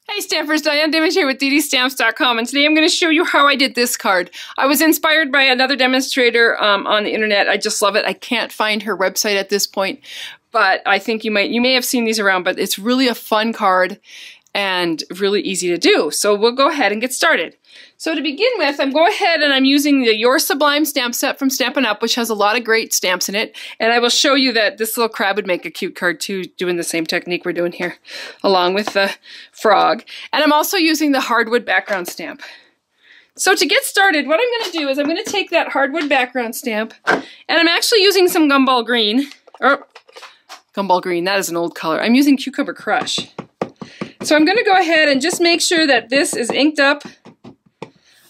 Hey Stampers, Diane Dimmish here with DDStamps.com, and today I'm going to show you how I did this card. I was inspired by another demonstrator on the internet. I just love it. I can't find her website at this point, but I think you may have seen these around, but it's really a fun card and really easy to do. So we'll go ahead and get started. So to begin with, I'm using the Your Sublime stamp set from Stampin' Up, which has a lot of great stamps in it. And I will show you that this little crab would make a cute card too, doing the same technique we're doing here, along with the frog. And I'm also using the hardwood background stamp. So to get started, what I'm going to do is I'm going to take that hardwood background stamp, and I'm actually using some Gumball Green. Gumball Green, that is an old color. I'm using Cucumber Crush. So I'm going to go ahead and just make sure that this is inked up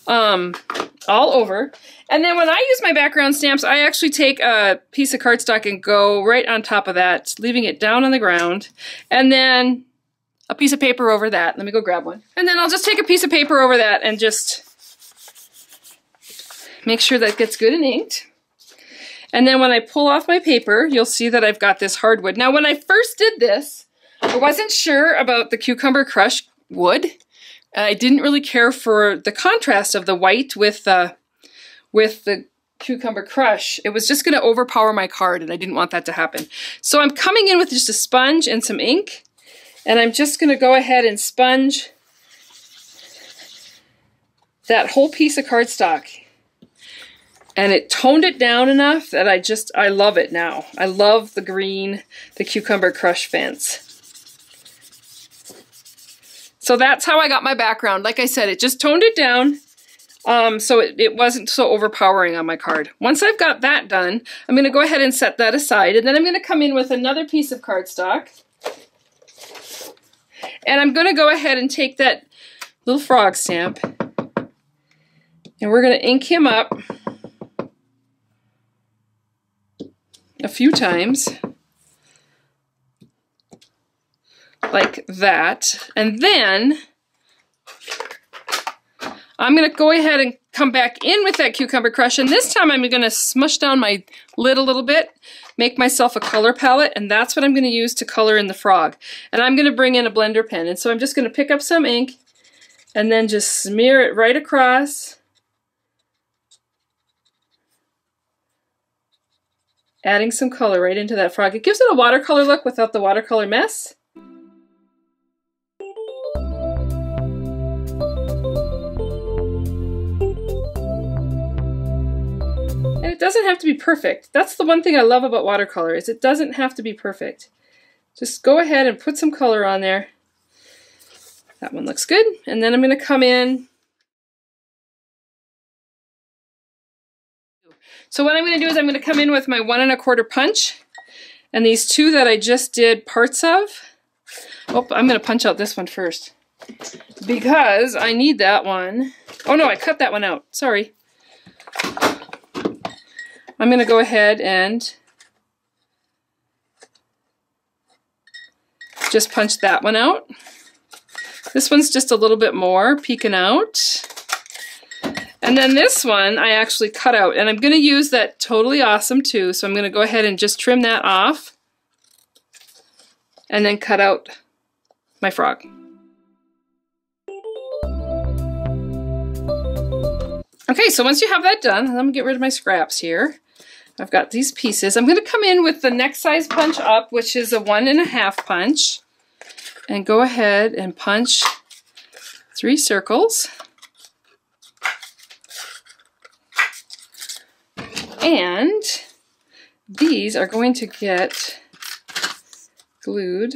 all over. And then when I use my background stamps, I actually take a piece of cardstock and go right on top of that, leaving it down on the ground. And then a piece of paper over that. Let me go grab one. And then I'll just take a piece of paper over that and just make sure that gets good and inked. And then when I pull off my paper, you'll see that I've got this hardwood. Now when I first did this, I wasn't sure about the Cucumber Crush wood. I didn't really care for the contrast of the white with the Cucumber Crush. It was just going to overpower my card, and I didn't want that to happen. So I'm coming in with just a sponge and some ink, and I'm just going to go ahead and sponge that whole piece of cardstock. And it toned it down enough that I love it now. I love the green, the Cucumber Crush fence. So that's how I got my background. Like I said, it just toned it down so it wasn't so overpowering on my card. Once I've got that done, I'm going to go ahead and set that aside. And then I'm going to come in with another piece of cardstock. And I'm going to go ahead and take that little frog stamp. And we're going to ink him up a few times. Like that. And then I'm going to go ahead and come back in with that Cucumber Crush, and this time I'm going to smush down my lid a little bit, make myself a color palette, and that's what I'm going to use to color in the frog. And I'm going to bring in a blender pen, and so I'm just going to pick up some ink and then just smear it right across, adding some color right into that frog. It gives it a watercolor look without the watercolor mess. And it doesn't have to be perfect. That's the one thing I love about watercolor, is it doesn't have to be perfect. Just go ahead and put some color on there. That one looks good. And then I'm going to come in. So what I'm going to do is I'm going to come in with my 1 1/4 punch. And these two that I just did parts of. Oh, I'm going to punch out this one first, because I need that one. Oh no, I cut that one out. Sorry. I'm going to go ahead and just punch that one out. This one's just a little bit more peeking out. And then this one I actually cut out, and I'm going to use that Totally Awesome too, so I'm going to go ahead and just trim that off and then cut out my frog. Okay, so once you have that done, let me get rid of my scraps here. I've got these pieces. I'm going to come in with the next size punch up, which is a 1 1/2 punch, and go ahead and punch 3 circles. And these are going to get glued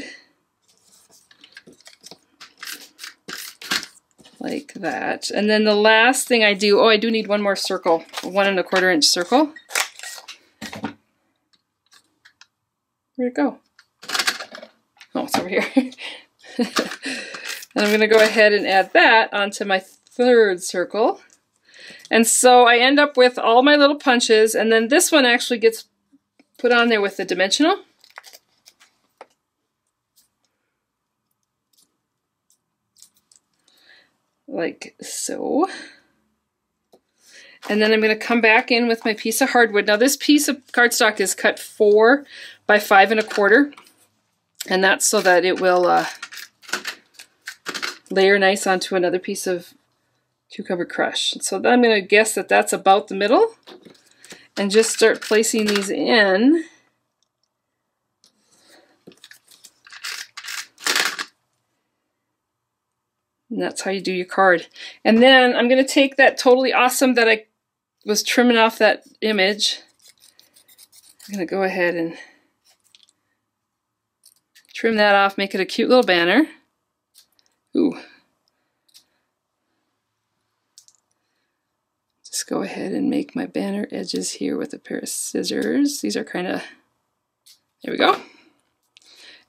like that. And then the last thing I do, I do need one more circle, a 1 1/4 inch circle. Where'd it go? Oh, it's over here. And I'm going to go ahead and add that onto my 3rd circle. And so I end up with all my little punches, and then this one actually gets put on there with the dimensional. Like so. And then I'm going to come back in with my piece of hardwood. Now this piece of cardstock is cut 4 by 5 1/4, and that's so that it will layer nice onto another piece of Cucumber Crush. So then I'm going to guess that that's about the middle, and just start placing these in. And that's how you do your card. And then I'm going to take that Totally Awesome that I was trimming off that image. I'm going to go ahead and trim that off, make it a cute little banner. Ooh. Just go ahead and make my banner edges here with a pair of scissors. These are kind of, there we go.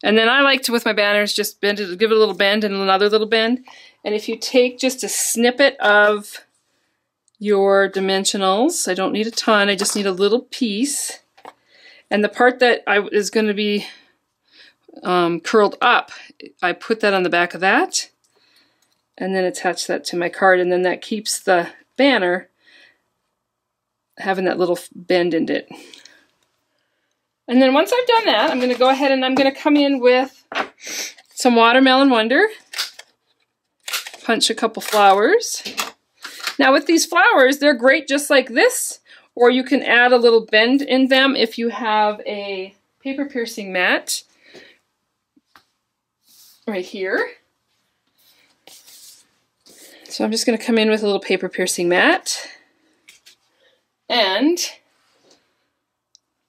And then I like to, with my banners, just bend it, give it a little bend and another little bend. And if you take just a snippet of your dimensionals, I don't need a ton, I just need a little piece. And the part that is going to be curled up, I put that on the back of that, and then attach that to my card, and then that keeps the banner having that little bend in it. And then once I've done that, I'm going to go ahead and I'm going to come in with some Watermelon Wonder. Punch a couple flowers. Now with these flowers, they're great just like this, or you can add a little bend in them if you have a paper piercing mat right here. So I'm just going to come in with a little paper piercing mat and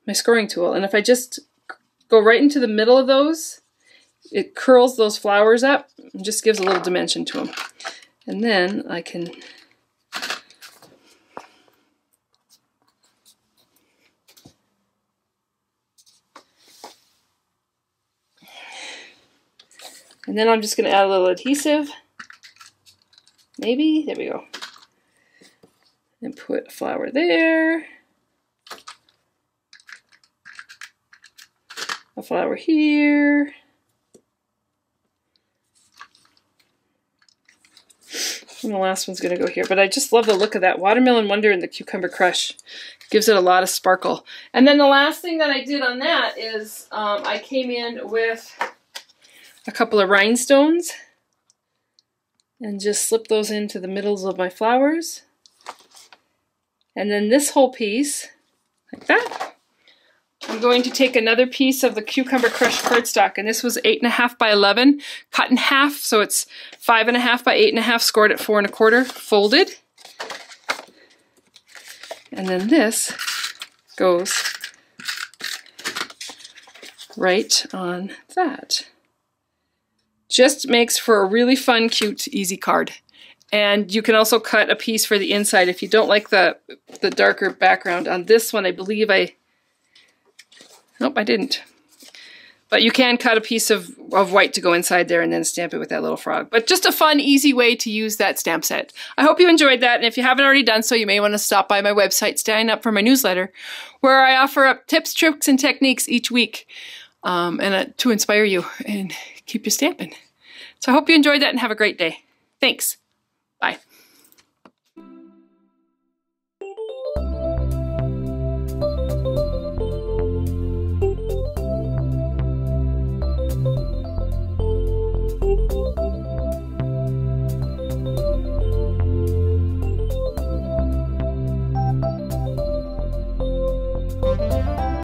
my scoring tool, and if I just go right into the middle of those, it curls those flowers up and just gives a little dimension to them. And then I can I'm just going to add a little adhesive, maybe, there we go, and put a flower there. A flower here. And the last one's going to go here. But I just love the look of that Watermelon Wonder and the Cucumber Crush. Gives it a lot of sparkle. And then the last thing that I did on that is I came in with a couple of rhinestones and just slipped those into the middles of my flowers. And then this whole piece, like that. I'm going to take another piece of the Cucumber Crush cardstock, and this was 8.5 by 11, cut in half, so it's 5.5 by 8.5, scored at 4 1/4, folded. And then this goes right on that. Just makes for a really fun, cute, easy card. And you can also cut a piece for the inside if you don't like the darker background. On this one, I believe nope, I didn't. But you can cut a piece of white to go inside there and then stamp it with that little frog. But just a fun, easy way to use that stamp set. I hope you enjoyed that, and if you haven't already done so, you may want to stop by my website, sign up for my newsletter, where I offer up tips, tricks, and techniques each week to inspire you and keep you stamping. So I hope you enjoyed that and have a great day. Thanks. Bye.